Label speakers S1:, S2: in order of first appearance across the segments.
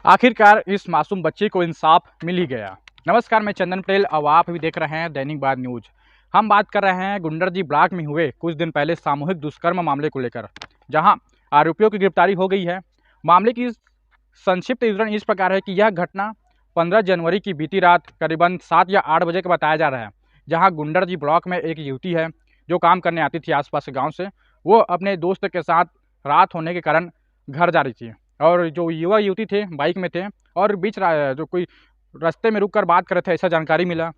S1: आखिरकार इस मासूम बच्ची को इंसाफ मिल ही गया। नमस्कार, मैं चंदन पटेल और आप भी देख रहे हैं दैनिक बाद न्यूज। हम बात कर रहे हैं गुंडरजी ब्लॉक में हुए कुछ दिन पहले सामूहिक दुष्कर्म मामले को लेकर, जहां आरोपियों की गिरफ्तारी हो गई है। मामले की संक्षिप्त विवरण इस प्रकार है कि यह घटना 15 जनवरी की बीती रात करीबन 7 या 8 बजे का बताया जा रहा है, जहां गुंडरजी ब्लॉक में एक युवती है जो काम करने आती थी आसपास के गाँव से। वो अपने दोस्त के साथ रात होने के कारण घर जा रही थी और जो युवा युवती थे बाइक में थे और जो कोई रास्ते में रुककर बात कर रहे थे, ऐसा जानकारी मिला।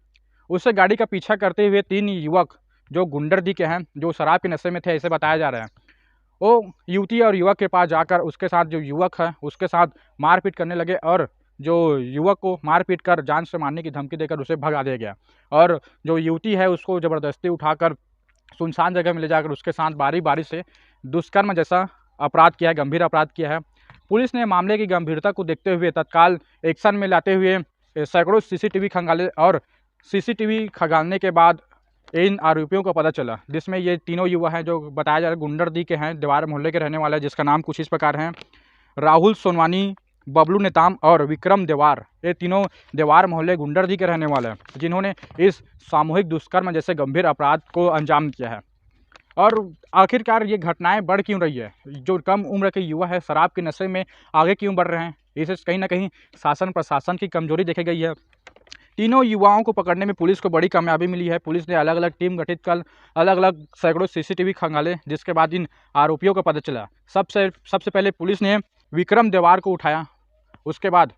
S1: उससे गाड़ी का पीछा करते हुए 3 युवक जो गुंडरदी के हैं, जो शराब के नशे में थे, ऐसे बताया जा रहा है। वो युवती और युवक के पास जाकर उसके साथ जो युवक है उसके साथ मारपीट करने लगे और जो युवक को मारपीट कर जान से मारने की धमकी देकर उसे भगा दिया गया। और जो युवती है उसको ज़बरदस्ती उठाकर सुनसान जगह में ले जाकर उसके साथ बारी बारी से दुष्कर्म जैसा अपराध किया है, गंभीर अपराध किया है। पुलिस ने मामले की गंभीरता को देखते हुए तत्काल एक्शन में लाते हुए सैकड़ों सीसीटीवी खंगाले और सीसीटीवी खंगालने के बाद इन आरोपियों को पता चला, जिसमें ये तीनों युवा हैं जो बताया जा रहा है गुंडरदी के हैं, दीवार मोहल्ले के रहने वाले हैं, जिसका नाम कुछ इस प्रकार है: राहुल सोनवानी, बबलू नेताम और विक्रम देवार। ये तीनों देवार मोहल्ले गुंडरदी के रहने वाले हैं, जिन्होंने इस सामूहिक दुष्कर्म जैसे गंभीर अपराध को अंजाम दिया है। और आखिरकार ये घटनाएं बढ़ क्यों रही है? जो कम उम्र के युवा है शराब के नशे में आगे क्यों बढ़ रहे हैं? इसे कहीं ना कहीं शासन प्रशासन की कमजोरी देखी गई है। तीनों युवाओं को पकड़ने में पुलिस को बड़ी कामयाबी मिली है। पुलिस ने अलग अलग टीम गठित कर अलग अलग सैकड़ों सीसीटीवी खंगाले, जिसके बाद इन आरोपियों का पता चला। सबसे पहले पुलिस ने विक्रम देवार को उठाया, उसके बाद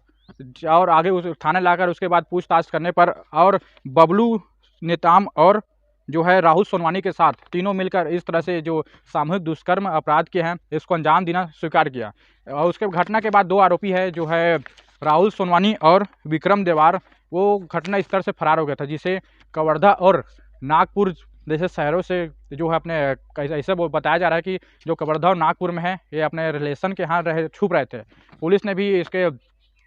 S1: और आगे उस थाने लाकर उसके बाद पूछताछ करने पर और बबलू नेताम और जो है राहुल सोनवानी के साथ तीनों मिलकर इस तरह से जो सामूहिक दुष्कर्म अपराध के हैं इसको अंजाम देना स्वीकार किया। और उसके घटना के बाद 2 आरोपी है जो है राहुल सोनवानी और विक्रम देवार, वो घटना स्थल से फरार हो गया था, जिसे कवर्धा और नागपुर जैसे शहरों से जो है अपने ऐसे बताया जा रहा है कि जो कवर्धा और नागपुर में है ये अपने रिलेशन के यहाँ छुप रहे थे। पुलिस ने भी इसके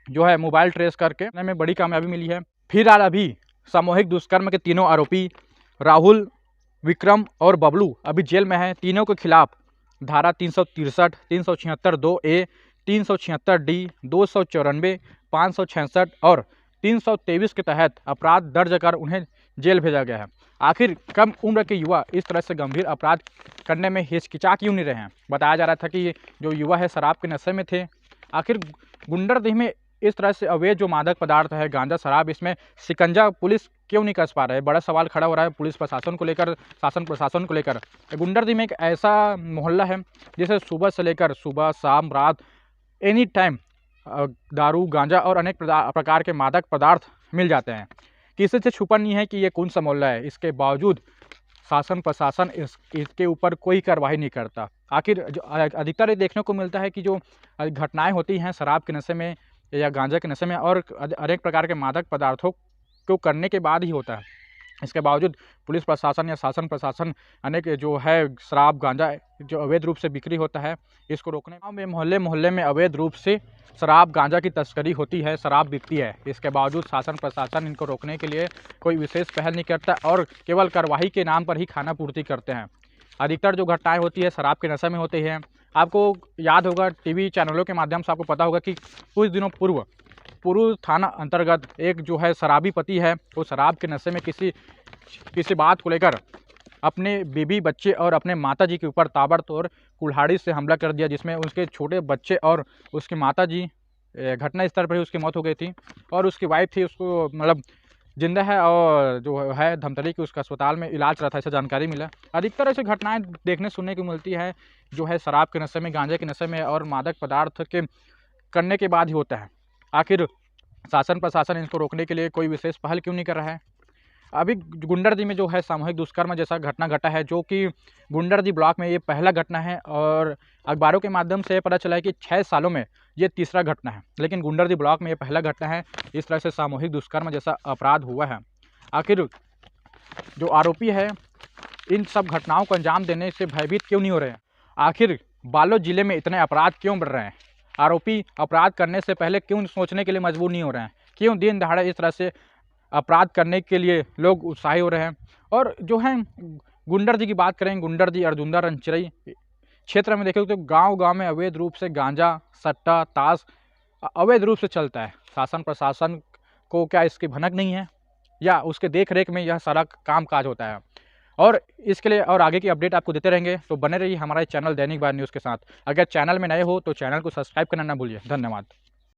S1: जो है मोबाइल ट्रेस करके में बड़ी कामयाबी मिली है। फिलहाल अभी सामूहिक दुष्कर्म के तीनों आरोपी राहुल, विक्रम और बबलू अभी जेल में हैं। तीनों के खिलाफ धारा 363, 376 2A, 376 D, 294, 566 और 323 के तहत अपराध दर्ज कर उन्हें जेल भेजा गया है। आखिर कम उम्र के युवा इस तरह से गंभीर अपराध करने में हिचकिचा क्यों नहीं रहे हैं? बताया जा रहा था कि जो युवा है शराब के नशे में थे। आखिर गुंडरदेह में इस तरह से अवैध जो मादक पदार्थ है, गांजा, शराब, इसमें शिकंजा पुलिस क्यों नहीं कस पा रहा है? बड़ा सवाल खड़ा हो रहा है पुलिस प्रशासन को लेकर, शासन प्रशासन को लेकर। गुंडरदेह में एक ऐसा मोहल्ला है जिसे सुबह से लेकर सुबह, शाम, रात एनी टाइम दारू, गांजा और अनेक प्रकार के मादक पदार्थ मिल जाते हैं। किसी से छुपा नहीं है कि ये कौन सा मोहल्ला है। इसके बावजूद शासन प्रशासन इसके ऊपर कोई कार्रवाई नहीं करता। आखिर जो अधिकतर ये देखने को मिलता है कि जो घटनाएं होती हैं शराब के नशे में या गांजा के नशे में और अनेक प्रकार के मादक पदार्थों को करने के बाद ही होता है। इसके बावजूद पुलिस प्रशासन या शासन प्रशासन अनेक जो है शराब, गांजा जो अवैध रूप से बिक्री होता है इसको रोकने में मोहल्ले में अवैध रूप से शराब, गांजा की तस्करी होती है, शराब बिकती है। इसके बावजूद शासन प्रशासन इनको रोकने के लिए कोई विशेष पहल नहीं करता और केवल कार्रवाई के नाम पर ही खाना पूर्ति करते हैं। अधिकतर जो घटनाएं होती है शराब के नशे में होती हैं। आपको याद होगा, टीवी चैनलों के माध्यम से आपको पता होगा कि कुछ दिनों पूर्व पुरू थाना अंतर्गत एक जो है शराबी पति है, वो शराब के नशे में किसी बात को लेकर अपने बीबी, बच्चे और अपने माताजी के ऊपर ताबड़तोड़ कुल्हाड़ी से हमला कर दिया, जिसमें उसके छोटे बच्चे और उसकी माताजी घटना स्थल पर ही उसकी मौत हो गई थी। और उसकी वाइफ थी, उसको मतलब जिंदा है और जो है धमतरी की उसका अस्पताल में इलाज रहा था, ऐसा जानकारी मिला। अधिकतर ऐसी घटनाएं देखने सुनने को मिलती है जो है शराब के नशे में, गांजे के नशे में और मादक पदार्थ के करने के बाद ही होता है। आखिर शासन प्रशासन इनको रोकने के लिए कोई विशेष पहल क्यों नहीं कर रहा है? अभी गुंडरदी में जो है सामूहिक दुष्कर्म जैसा घटना घटा है, जो कि गुंडरदी ब्लॉक में ये पहला घटना है और अखबारों के माध्यम से पता चला है कि 6 सालों में ये तीसरा घटना है, लेकिन गुंडरदी ब्लॉक में ये पहला घटना है इस तरह से सामूहिक दुष्कर्म जैसा अपराध हुआ है। आखिर जो आरोपी है इन सब घटनाओं को अंजाम देने से भयभीत क्यों नहीं हो रहे हैं? आखिर बालोद जिले में इतने अपराध क्यों बढ़ रहे हैं? आरोपी अपराध करने से पहले क्यों सोचने के लिए मजबूर नहीं हो रहे हैं? क्यों दिन दहाड़े इस तरह से अपराध करने के लिए लोग उत्साही हो रहे हैं? और जो है गुंडरदी की बात करें, गुंडरदी, अर्जुंदा, रंचरई क्षेत्र में देखें तो गांव-गांव में अवैध रूप से गांजा, सट्टा, ताश अवैध रूप से चलता है। शासन प्रशासन को क्या इसकी भनक नहीं है, या उसके देख रेख में यह सारा काम काज होता है। और इसके लिए और आगे की अपडेट आपको देते रहेंगे, तो बने रहिए हमारे चैनल दैनिक बाद न्यूज़ के साथ। अगर चैनल में नए हो तो चैनल को सब्सक्राइब करना ना भूलिए। धन्यवाद।